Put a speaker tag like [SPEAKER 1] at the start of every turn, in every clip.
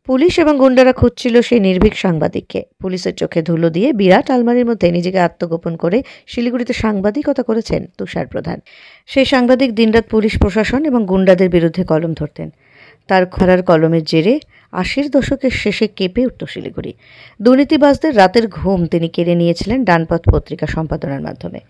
[SPEAKER 1] Police এবং গুন্ডারা খুঁজছিল সেই নির্ভীক সাংবাদিককে। পুলিশের চোখে ধুলো দিয়ে বিরাট আলমারির মধ্যে নিজেকে আত্মগোপন করে শিলিগুড়িতে সাংবাদিকতা করেছেন তুষার প্রধান। সেই সাংবাদিক দিনরাত পুলিশ প্রশাসন এবং গুন্ডাদের বিরুদ্ধে কলম ধরতেন। তার খরার কলমের জেরে ৮০ দশকের শেষে কেঁপে উঠত শিলিগুড়ি। দুর্নীতিবাজদের রাতের ঘুম তিনি কেড়ে নিয়েছিলেন ডানপথ পত্রিকা সম্পাদনার মাধ্যমে।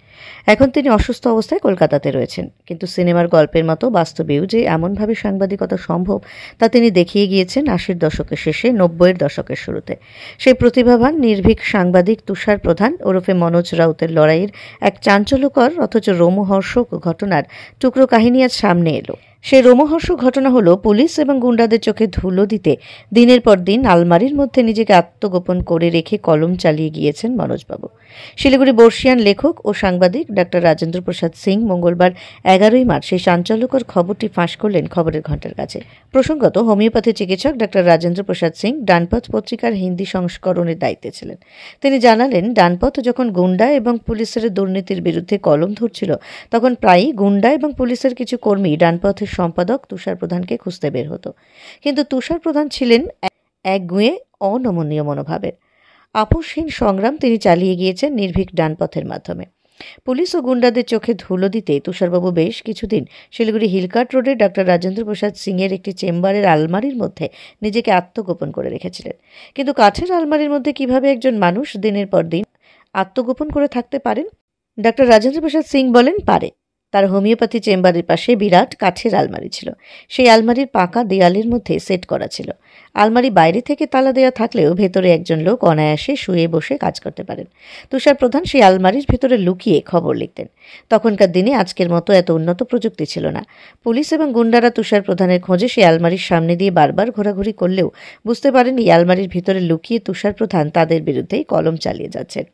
[SPEAKER 1] এখন তিনি অসুস্থ অবস্থায় কলকাতাতে রয়েছেন, কিন্তু সিনেমার গল্পের মতো বাস্তবেও যে এমনভাবে সাংবাদিকতা সম্ভব তা তিনি দেখিয়ে গিয়েছেন ৮০ দশকের শেষে, ৯০-এর দশকের শুরুতে। সেই প্রতিভাবান নির্ভীক সাংবাদিক তুষার প্রধান ওরফে মনোজ রাউতের লড়াইয়ের এক চাঞ্চল্যকর অথচ রোমহর্ষক ঘটনার টুকরো কাহিনী আজ সামনে এলো। সেই রোমহর্ষক ঘটনা হলো পুলিশ এবং গুন্ডাদের চোখে ধুলো দিতে দিনের পর দিন আলমারির মধ্যে নিজেকে আত্মগোপন করে রেখে কলম চালিয়ে গিয়েছেন মনোজবাবু। শিলিগুড়ি বর্ষিয়ান লেখক ও সাংবাদিক ডাক্তার রাজেন্দ্র প্রসাদ সিং মঙ্গলবার ১১ই মার্চ সেই চাঞ্চল্যকর খবরটি ফাঁস করলেন খবরের ঘণ্টার কাছে। প্রসঙ্গত, হোমিওপ্যাথি চিকিৎসক ডাক্তার রাজেন্দ্র প্রসাদ সিং ডানপথ পত্রিকার হিন্দি সংস্করণের দায়িত্বে ছিলেন। তিনি জানালেন, ডানপথ যখন গুন্ডা এবং পুলিশের দুর্নীতির বিরুদ্ধে কলম ধরছিল, তখন প্রায়ই গুন্ডা এবং পুলিশের কিছু কর্মী ডানপথের সম্পাদক তুষার প্রধানকে খুঁজতে বের হতো। কিন্তু তুষার প্রধান ছিলেন একগুঁয়ে অনমনীয় মনোভাবের। আপোষহীন সংগ্রাম তিনি চালিয়ে গিয়েছেন নির্ভীক ডানপথের মাধ্যমে। পুলিশ ও গুন্ডাদের চোখে ধুলো দিতে তুষারবাবু বেশ কিছুদিন শিলিগুড়ি হিলকার্ট রোডে ডাক্তার রাজেন্দ্র প্রসাদ সিংয়ের একটি চেম্বারের আলমারির মধ্যে নিজেকে আত্মগোপন করে রেখেছিলেন। কিন্তু কাঠের আলমারির মধ্যে কিভাবে একজন মানুষ দিনের পর দিন আত্মগোপন করে থাকতে পারেন? ডাক্তার রাজেন্দ্র প্রসাদ সিং বলেন, পারে। তার হোমিওপ্যাথি চেম্বারের পাশে বিরাট কাঠের আলমারি ছিল। সেই আলমারির পাকা দেয়ালের মধ্যে সেট করা ছিল। আলমারি বাইরে থেকে তালা দেওয়া থাকলেও ভেতরে একজন লোক অনায়াসে শুয়ে বসে কাজ করতে পারেন। তুষার প্রধান সেই আলমারির ভেতরে লুকিয়ে খবর লিখতেন। তখনকার দিনে আজকের মতো এত উন্নত প্রযুক্তি ছিল না। পুলিশ এবং গুন্ডারা তুষার প্রধানের খোঁজে সেই আলমারির সামনে দিয়ে বারবার ঘোরাঘুরি করলেও বুঝতে পারেন এই আলমারির ভিতরে লুকিয়ে তুষার প্রধান তাদের বিরুদ্ধেই কলম চালিয়ে যাচ্ছেন।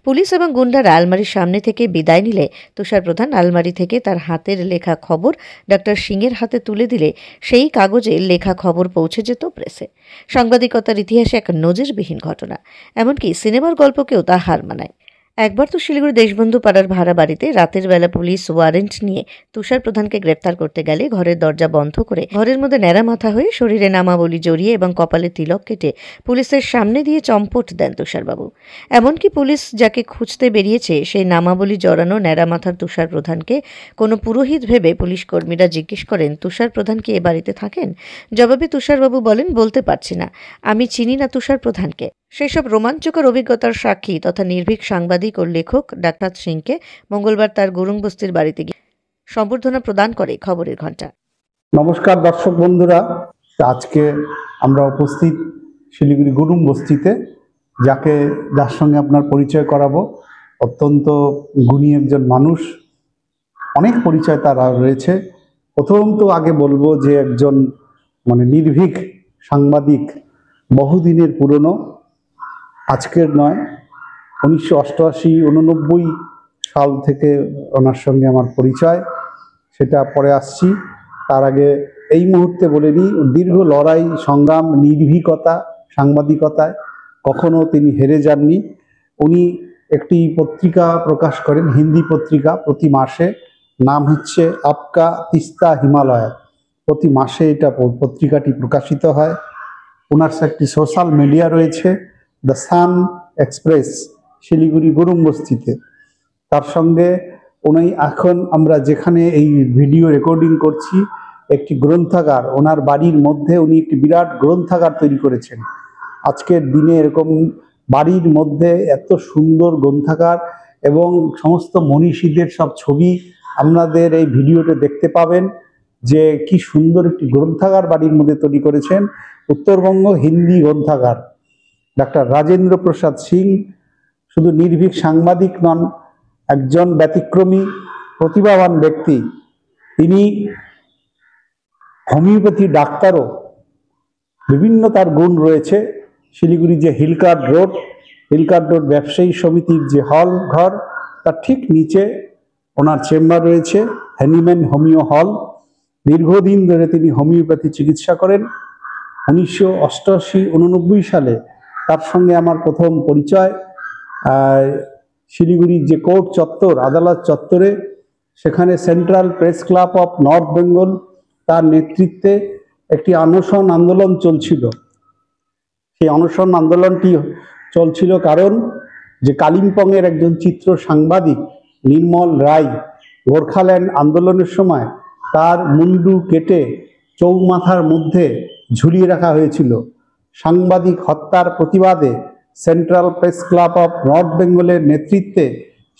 [SPEAKER 1] পুলিশ এবং গুন্ডারা আলমারির সামনে থেকে বিদায় নিলে তুষার প্রধান আলমারি থেকে তার হাতের লেখা খবর ডাক্তার সিংয়ের হাতে তুলে দিলে সেই কাগজে লেখা খবর পৌঁছে যেত প্রেসে। সাংবাদিকতার ইতিহাসে এক নজিরবিহীন ঘটনা, এমনকি সিনেমার গল্পকেও তা হার মানায়। একবার তো শিলিগুড়ি দেশবন্ধু পাড়ার ভাড়া বাড়িতে রাতের বেলা পুলিশ ওয়ারেন্ট নিয়ে তুষার প্রধানকে গ্রেপ্তার করতে গেলে ঘরের দরজা বন্ধ করে ঘরের মধ্যে ন্যাড়া মাথা হয়ে শরীরে নামাবলী জড়িয়ে এবং কপালে তিলক কেটে পুলিশের সামনে দিয়ে চম্পট দেন তুষারবাবু। এমনকি পুলিশ যাকে খুঁজতে বেরিয়েছে সেই নামাবলী জড়ানো ন্যাড়া মাথার তুষার প্রধানকে কোনো পুরোহিত ভেবে পুলিশ কর্মীরা জিজ্ঞেস করেন, তুষার প্রধান কি এ বাড়িতে থাকেন? জবাবে তুষারবাবু বলেন, বলতে পারছি না, আমি চিনি না তুষার প্রধানকে। সেসব রোমাঞ্চকর অভিজ্ঞতার সাক্ষী তথা নির্ভীক সাংবাদিক ও লেখক ডাক্তার সিংকে মঙ্গলবার তার গুরুং বস্তির বাড়িতে গিয়ে সম্বর্ধনা প্রদান করে খবরের ঘণ্টা।
[SPEAKER 2] নমস্কার দর্শক বন্ধুরা, আজকে আমরা উপস্থিত শিলিগুড়ি গুরুং বস্তিতে, যার সঙ্গে আপনার পরিচয় করাবো। অত্যন্ত গুণী একজন মানুষ, অনেক পরিচয় তার রয়েছে। প্রথমত আগে বলবো যে একজন নির্ভীক সাংবাদিক, বহুদিনের পুরনো, আজকের নয়, 1988-89 সাল থেকে ওনার সঙ্গে আমার পরিচয়, সেটা পরে আসছি। তার আগে এই মুহূর্তে বলে নিই, দীর্ঘ লড়াই সংগ্রাম, নির্ভীকতা সাংবাদিকতায় কখনো তিনি হেরে যাননি। উনি একটি পত্রিকা প্রকাশ করেন, হিন্দি পত্রিকা, প্রতি মাসে, নাম হচ্ছে আপকা তিস্তা হিমালয়। প্রতি মাসে এটা পত্রিকাটি প্রকাশিত হয়। ওনার একটি সোশ্যাল মিডিয়া রয়েছে, the sun express, Siliguri Gurung বস্তিতে। তার সঙ্গে উনি এখন আমরা যেখানে এই ভিডিও রেকর্ডিং করছি, একটি গ্রন্থাগার, ওনার বাড়ির মধ্যে উনি একটি বিরাট গ্রন্থাগার তৈরি করেছেন। আজকের দিনে এরকম বাড়ির মধ্যে এত সুন্দর গ্রন্থাগার এবং সমস্ত মনীষীদের সব ছবি আপনাদের এই ভিডিওতে দেখতে পাবেন, যে কি সুন্দর একটি গ্রন্থাগার বাড়ির মধ্যে তৈরি করেছেন। উত্তরবঙ্গ হিন্দি গ্রন্থাগার। ডাক্তার রাজেন্দ্র প্রসাদ সিং শুধু নির্ভীক সাংবাদিক নন, একজন ব্যতিক্রমী প্রতিভাবান ব্যক্তি। তিনি হোমিওপ্যাথি ডাক্তারও, বিভিন্ন তার গুণ রয়েছে। শিলিগুড়ি যে হিলকার্ট রোড ব্যবসায়ী সমিতির যে হল ঘর, তার ঠিক নিচে ওনার চেম্বার রয়েছে, হ্যানিম্যান হোমিও হল। দীর্ঘদিন ধরে তিনি হোমিওপ্যাথি চিকিৎসা করেন। 1988-89 সালে তার সঙ্গে আমার প্রথম পরিচয় শিলিগুড়ির যে কোর্ট চত্বর, আদালত চত্বরে, সেখানে central press club of north Bengal তার নেতৃত্বে একটি অনশন আন্দোলন চলছিল। সেই অনশন আন্দোলনটি চলছিল কারণ যে কালিম্পংয়ের একজন চিত্র সাংবাদিক নির্মল রায় গোর্খাল্যান্ড আন্দোলনের সময় তার মুন্ডু কেটে চৌমাথার মধ্যে ঝুলিয়ে রাখা হয়েছিল। সাংবাদিক হত্যার প্রতিবাদে central press club of north বেঙ্গলের নেতৃত্বে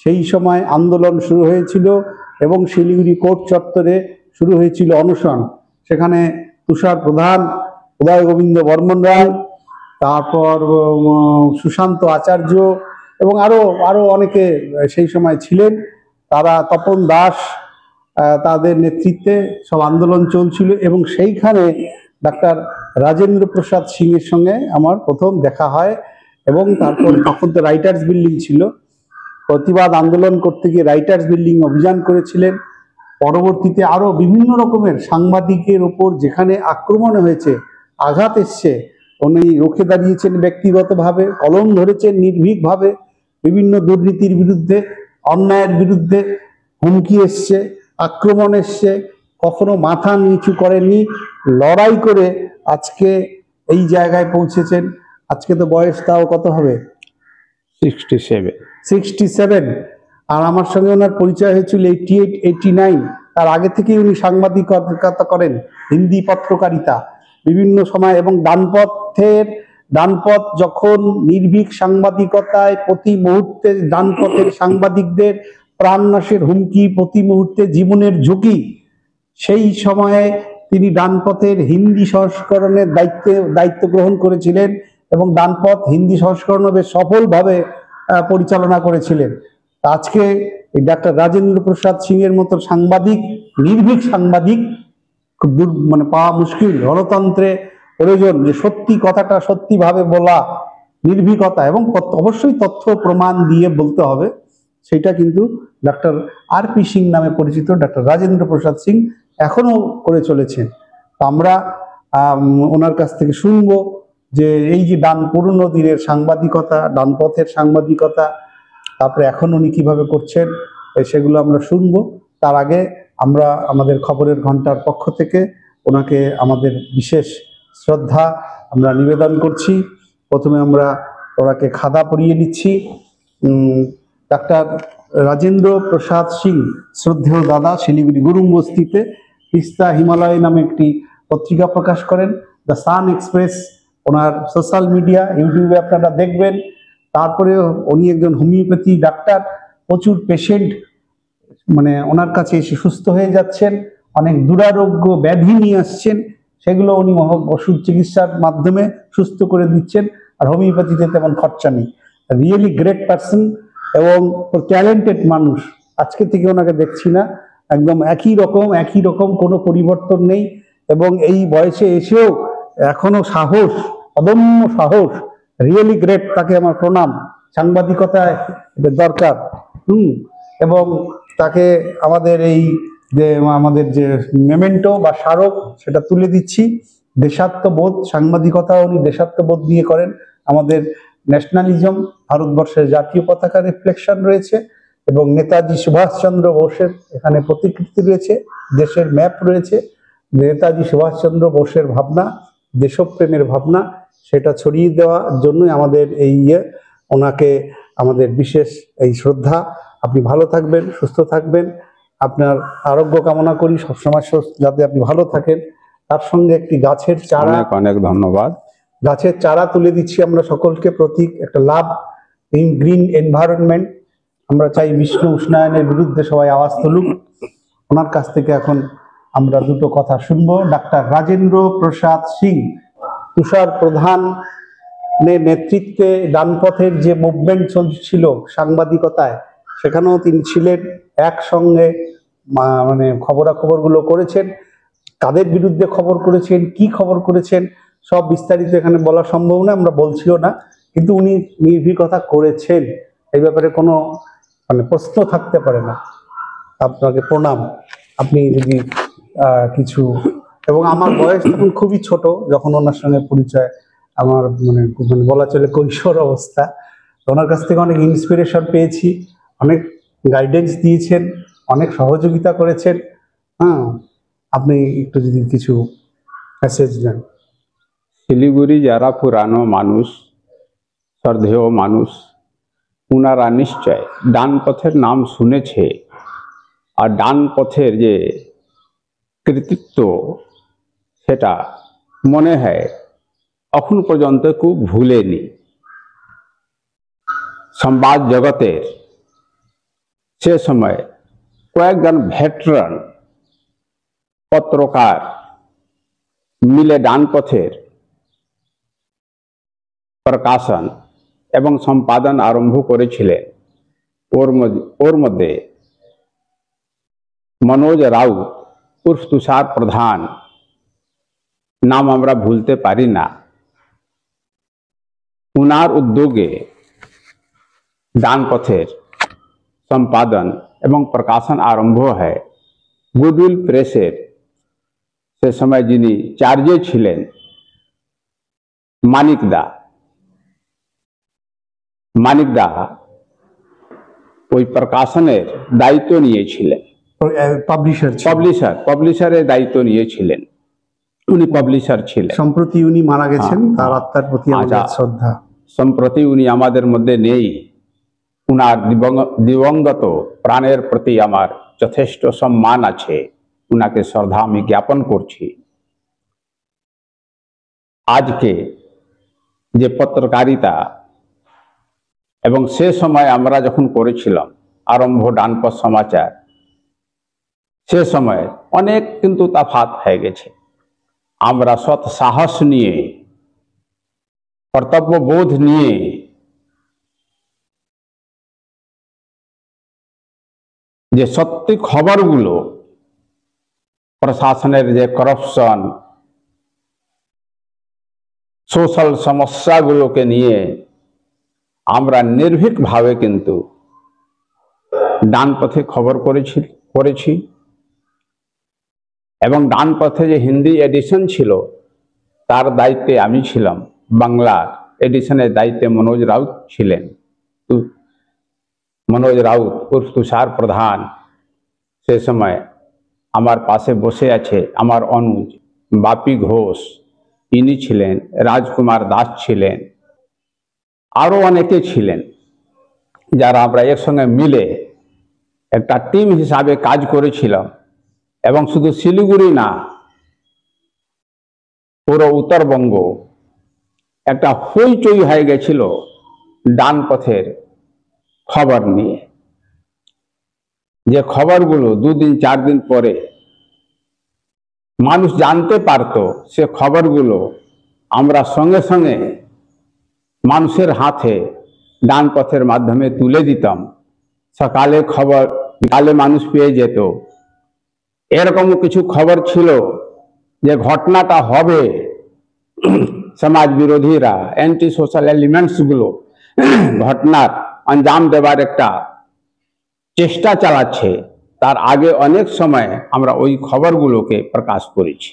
[SPEAKER 2] সেই সময় আন্দোলন শুরু হয়েছিল এবং শিলিগুড়ি কোর্ট চত্বরে শুরু হয়েছিল অনশন। সেখানে তুষার প্রধান, উদয় গোবিন্দ বর্মন রায়, তারপর সুশান্ত আচার্য এবং আরো অনেকে সেই সময় ছিলেন। তারা তপন দাস তাদের নেতৃত্বে সব আন্দোলন চলছিল এবং সেইখানে ডাক্তার রাজেন্দ্র প্রসাদ সিং এর সঙ্গে আমার প্রথম দেখা হয় এবং তারপর তখন তো রাইটার্স বিল্ডিং ছিল, প্রতিবাদ আন্দোলন করতে গিয়ে রাইটার্স বিল্ডিং অভিযান করেছিলেন। পরবর্তীতে আরো বিভিন্ন রকমের সাংবাদিকের ওপর যেখানে আক্রমণ হয়েছে, আঘাত এসছে, উনি রুখে দাঁড়িয়েছেন ব্যক্তিগতভাবে, কলম ধরেছেন নির্ভীকভাবে, বিভিন্ন দুর্নীতির বিরুদ্ধে, অন্যায়ের বিরুদ্ধে হুমকি এসছে, আক্রমণ এসছে, কখনো মাথা নিচু করেননি, লড়াই করে আজকে এই জায়গায় পৌঁছেছেন। আজকে তো বয়স তাও কত হবে, 67। আর আমার সঙ্গে ওনার পরিচয় হয়েছিল 88-89। তার আগে থেকেই উনি সাংবাদিকতা করেন, হিন্দি পত্রকারিতা বিভিন্ন সময়, এবং ডানপথ যখন নির্ভীক সাংবাদিকতায় প্রতি মুহূর্তে ডানপথের সাংবাদিকদের প্রাণনাশের হুমকি, প্রতি মুহূর্তে জীবনের ঝুঁকি, সেই সময়ে তিনি ডানপথের হিন্দি সংস্করণের দায়িত্ব গ্রহণ করেছিলেন এবং ডানপথ হিন্দি সংস্করণ বেশ সফলভাবে পরিচালনা করেছিলেন। আজকে এই ডাক্তার রাজেন্দ্র প্রসাদ সিং এর মতো সাংবাদিক, নির্ভীক সাংবাদিক খুব মানে পাওয়া মুশকিল। গণতন্ত্রে প্রয়োজন যে সত্যি কথাটা সত্যিভাবে বলা, নির্ভীকতা, এবং অবশ্যই তথ্য প্রমাণ দিয়ে বলতে হবে। সেটা কিন্তু ডাক্তার আর.পি. সিং নামে পরিচিত ডাক্তার রাজেন্দ্র প্রসাদ সিং এখনো করে চলেছেন। আমরা ওনার কাছ থেকে শুনবো যে এই যে পুরনো দিনের সাংবাদিকতা, ডানপথের সাংবাদিকতা, তারপরে এখন উনি কিভাবে করছেন সেগুলো আমরা শুনবো। তার আগে আমরা আমাদের খবরের ঘন্টার পক্ষ থেকে ওনাকে আমাদের বিশেষ শ্রদ্ধা আমরা নিবেদন করছি। প্রথমে আমরা ওনাকে খাদা পরিয়ে নিচ্ছি। ডাক্তার রাজেন্দ্র প্রসাদ সিং শ্রদ্ধেয় দাদা শিলিগুড়ি গুরুং বস্তিতে তিস্তা হিমালয় নামে একটি পত্রিকা প্রকাশ করেন, the sun express. Owner social media, ইউটিউবে আপনারা দেখবেন। তারপরে উনি একজন হোমিওপ্যাথি ডাক্তার, প্রচুর পেশেন্ট মানে ওনার কাছে এসে সুস্থ হয়ে যাচ্ছেন, অনেক দুরারোগ্য ব্যাধি নিয়ে আসছেন, সেগুলো উনি ওষুধ চিকিৎসার মাধ্যমে সুস্থ করে দিচ্ছেন। আর হোমিওপ্যাথিতে তেমন খরচা নেই। রিয়েলি গ্রেট পার্সন এবং ট্যালেন্টেড মানুষ। আজকে থেকে ওনাকে দেখছি না, একদম একই রকম, কোনো পরিবর্তন নেই। এবং এই বয়সে এসেও এখনো সাহস, অদম্য সাহস, রিয়েলি গ্রেট। তাকে আমার প্রণাম। সাংবাদিকতায় দরকার। এবং তাকে আমাদের আমাদের যে মেমেন্টো বা স্মারক সেটা তুলে দিচ্ছি। দেশাত্মবোধ, সাংবাদিকতা উনি দেশাত্মবোধ নিয়ে করেন। আমাদের ন্যাশনালিজম, ভারতবর্ষের জাতীয় পতাকা রিফ্লেকশন রয়েছে এবং নেতাজি সুভাষচন্দ্র বোসের এখানে প্রতিকৃতি রয়েছে, দেশের ম্যাপ রয়েছে। নেতাজি সুভাষচন্দ্র বোসের ভাবনা, দেশপ্রেমের ভাবনা, সেটা ছড়িয়ে দেওয়ার জন্যই আমাদের এই ওনাকে আমাদের বিশেষ এই শ্রদ্ধা। আপনি ভালো থাকবেন, সুস্থ থাকবেন, আপনার আরোগ্য কামনা করি সবসময়, যাতে আপনি ভালো থাকেন। তার সঙ্গে একটি গাছের চারা,
[SPEAKER 3] অনেক ধন্যবাদ।
[SPEAKER 2] গাছের চারা তুলে দিচ্ছি আমরা সকলকে, প্রতীক একটা লাভ ইন গ্রিন এনভায়রনমেন্ট। আমরা চাই বিশ্ব উষ্ণায়নের বিরুদ্ধে সবাই আওয়াজ তুলুক। ওনার কাছ থেকে এখন আমরা দুটো কথা শুনবো। ডাক্তার রাজেন্দ্র প্রসাদ সিং, তুষার প্রধানের নেতৃত্বে ডানপথের যে মুভমেন্ট চলছিল সাংবাদিকতায়, সেখানেও তিনি ছিলেন, একসঙ্গে মানে খবরাখবরগুলো করেছেন। কাদের বিরুদ্ধে খবর করেছেন, কি খবর করেছেন, সব বিস্তারিত এখানে বলা সম্ভব না, আমরা বলছিও না। কিন্তু উনি নির্ভীকতা করেছেন, এই ব্যাপারে কোনো মানে প্রশ্ন থাকতে পারে না। আপনাকে প্রণাম। আপনি যদি কিছু, এবং আমার বয়স তখন খুবই ছোট যখন ওনার সঙ্গে পরিচয়, আমার মানে বলা চলে কৈশোর অবস্থা। ওনার কাছ থেকে অনেক ইন্সপিরেশন পেয়েছি, অনেক গাইডেন্স দিয়েছেন, অনেক সহযোগিতা করেছেন। আপনি একটু যদি কিছু মেসেজ দেন।
[SPEAKER 3] শিলিগুড়ি যারা পুরানো মানুষ, শ্রদ্ধেয় মানুষ, ওনারা নিশ্চয় ডান পথের নাম শুনেছে। আর ডান পথের যে কৃতিত্ব সেটা মনে হয় এখন পর্যন্ত খুব ভুলেনি। সংবাদ জগতের সে সময় কয়েকজন ভেটেরান পত্রকার মিলে ডান পথের প্রকাশন এবং সম্পাদন আরম্ভ করেছিলেন। ওর মধ্যে মনোজ রাউত উর্ফ তুষার প্রধান নাম আমরা ভুলতে পারি না। উনার উদ্যোগে ডান পথের সম্পাদন এবং প্রকাশন আরম্ভ হয়। গুডউইল প্রেসের সে সময় যিনি চার্জে ছিলেন মানিকদা ওই প্রকাশনের দায়িত্ব নিয়েছিলেন। পাবলিশারের দায়িত্ব নিয়েছিলেন। উনি পাবলিশার ছিলেন।
[SPEAKER 2] সম্প্রতি উনি মারা গেছেন, তার আত্মার প্রতি আমাদের শ্রদ্ধা।
[SPEAKER 3] সম্প্রতি উনি আমাদের মধ্যে নেই। উনার দিবঙ্গত প্রাণের প্রতি আমার যথেষ্ট সম্মান আছে। উনাকে শ্রদ্ধা আমি জ্ঞাপন করছি। আজকে যে পত্রকারিতা এবং সে সময় আমরা যখন করেছিলাম আরম্ভ ডানপথ সমাচার, সে সময় অনেক কিন্তু তফাৎ হয়ে গেছে। আমরা সৎ সাহস নিয়ে, কর্তব্যবোধ নিয়ে যে সত্যি খবরগুলো, প্রশাসনের যে করাপশন, সোশ্যাল সমস্যাগুলোকে নিয়ে আমরা নির্ভীকভাবে কিন্তু ডান পথে খবর করেছি। এবং ডান পথে যে হিন্দি এডিশন ছিল তার দায়িত্বে আমি ছিলাম, বাংলা এডিশনের দায়িত্বে মনোজ রাউত ছিলেন। মনোজ রাউত উর্ফ তুষার প্রধান সে সময় আমার পাশে বসে আছে। আমার অনুজ বাপি ঘোষ ইনি ছিলেন, রাজকুমার দাস ছিলেন, আরো অনেকে ছিলেন, যারা আমরা একসঙ্গে মিলে একটা টিম হিসাবে কাজ করেছিলাম। এবং শুধু শিলিগুড়ি না, পুরো উত্তরবঙ্গ একটা হইচই হয়ে গেছিল ডান পথের খবর নিয়ে। যে খবরগুলো 2 দিন 4 দিন পরে মানুষ জানতে পারত, সে খবরগুলো আমরা সঙ্গে সঙ্গে মানুষের হাতে ডান পথের মাধ্যমে তুলে দিতাম। সকালে খবর, বিকালে মানুষ পেয়ে যেত। এরকম কিছু খবর ছিল যে ঘটনাটা হবে, সমাজ বিরোধীরা, অ্যান্টি সোশ্যাল এলিমেন্টস গুলো ঘটনার আঞ্জাম দেবার একটা চেষ্টা চালাচ্ছে, তার আগে অনেক সময় আমরা ওই খবরগুলোকে প্রকাশ করেছি।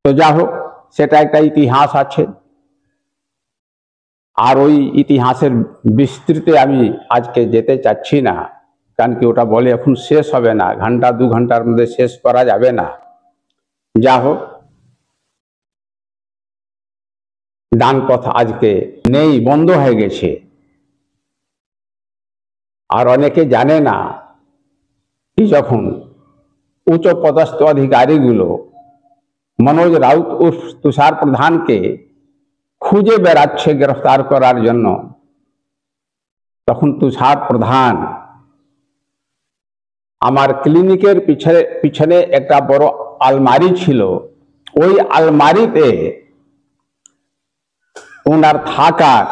[SPEAKER 3] তো যা হোক, সেটা একটা ইতিহাস আছে। আর ওই ইতিহাসের বিস্তৃতে আমি আজকে যেতে চাচ্ছি না, কারণ কি ওটা বলে এখন শেষ হবে না, ঘন্টা 2 ঘন্টার মধ্যে শেষ করা যাবে না। যা হোক, ডান পথ আজকে নেই, বন্ধ হয়ে গেছে। আর অনেকে জানে না কি যখন উচ্চ পদস্থ অধিকারীগুলো মনোজ রাউত উর্ফ তুষার প্রধানকে খুঁজে বেড়াচ্ছে গ্রেফতার করার জন্য, তখন তুষার প্রধান আমার ক্লিনিকের পিছনে একটা বড় আলমারি ছিল, ওই আলমারিতে ওনার থাকার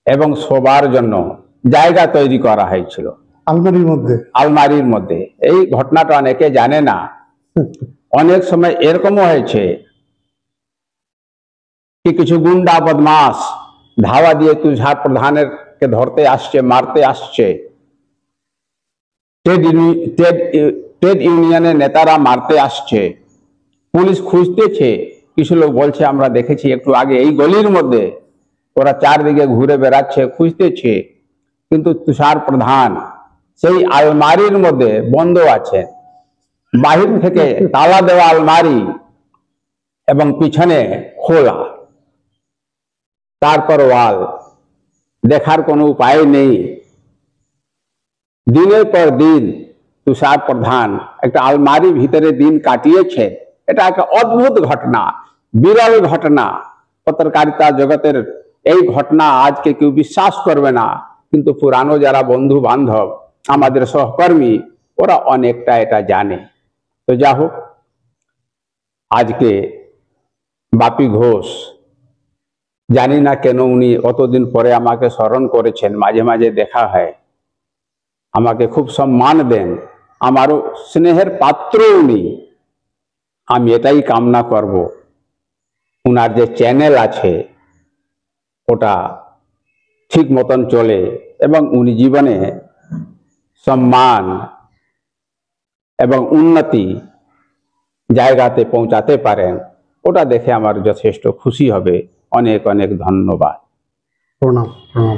[SPEAKER 3] এবং শোবার জন্য জায়গা তৈরি করা হয়েছিল আলমারির মধ্যে। এই ঘটনাটা অনেকে জানে না। অনেক সময় এরকমও হয়েছে কি কিছু গুন্ডা বদমাস ধাওয়া দিয়ে তুষার প্রধানের কে ধরতে আসছে, মারতে আসছে। ট্রেড ইউনিয়নের নেতারা মারতে আসছে, পুলিশ খুঁজতেছে। কিছু লোক বলছে আমরা দেখেছি একটু আগে এই গলির মধ্যে ওরা চারদিকে ঘুরে বেড়াচ্ছে, খুঁজতেছে। কিন্তু তুষার প্রধান সেই আলমারির মধ্যে বন্ধ আছে, বাহির থেকে তালা দেওয়া আলমারি, এবং পিছনে খোলা, তারপর ওয়াল, দেখার কোনো উপায় নেই। দিনের পর দিন তুষার প্রধান একটা আলমারি ভিতরে দিন কাটিয়েছে। এটা একটা অদ্ভুত ঘটনা, বিরল ঘটনা। পত্রকারিতা জগতের এই ঘটনা আজকে কেউ বিশ্বাস করবে না, কিন্তু পুরানো যারা বন্ধু বান্ধব, আমাদের সহকর্মী, ওরা অনেকটা এটা জানে। তো যা হোক, আজকে বাপি ঘোষ, জানি না কেন উনি অতদিন পরে আমাকে স্মরণ করেছেন। মাঝে মাঝে দেখা হয়, আমাকে খুব সম্মান দেন, আমারও স্নেহের পাত্র উনি। আমি এটাই কামনা করব, উনার যে চ্যানেল আছে ওটা ঠিক মতন চলে এবং উনি জীবনে সম্মান এবং উন্নতি জায়গাতে পৌঁছাতে পারেন। ওটা দেখে আমার যথেষ্ট খুশি হবে। অনেক অনেক ধন্যবাদ।
[SPEAKER 2] প্রণাম প্রণাম।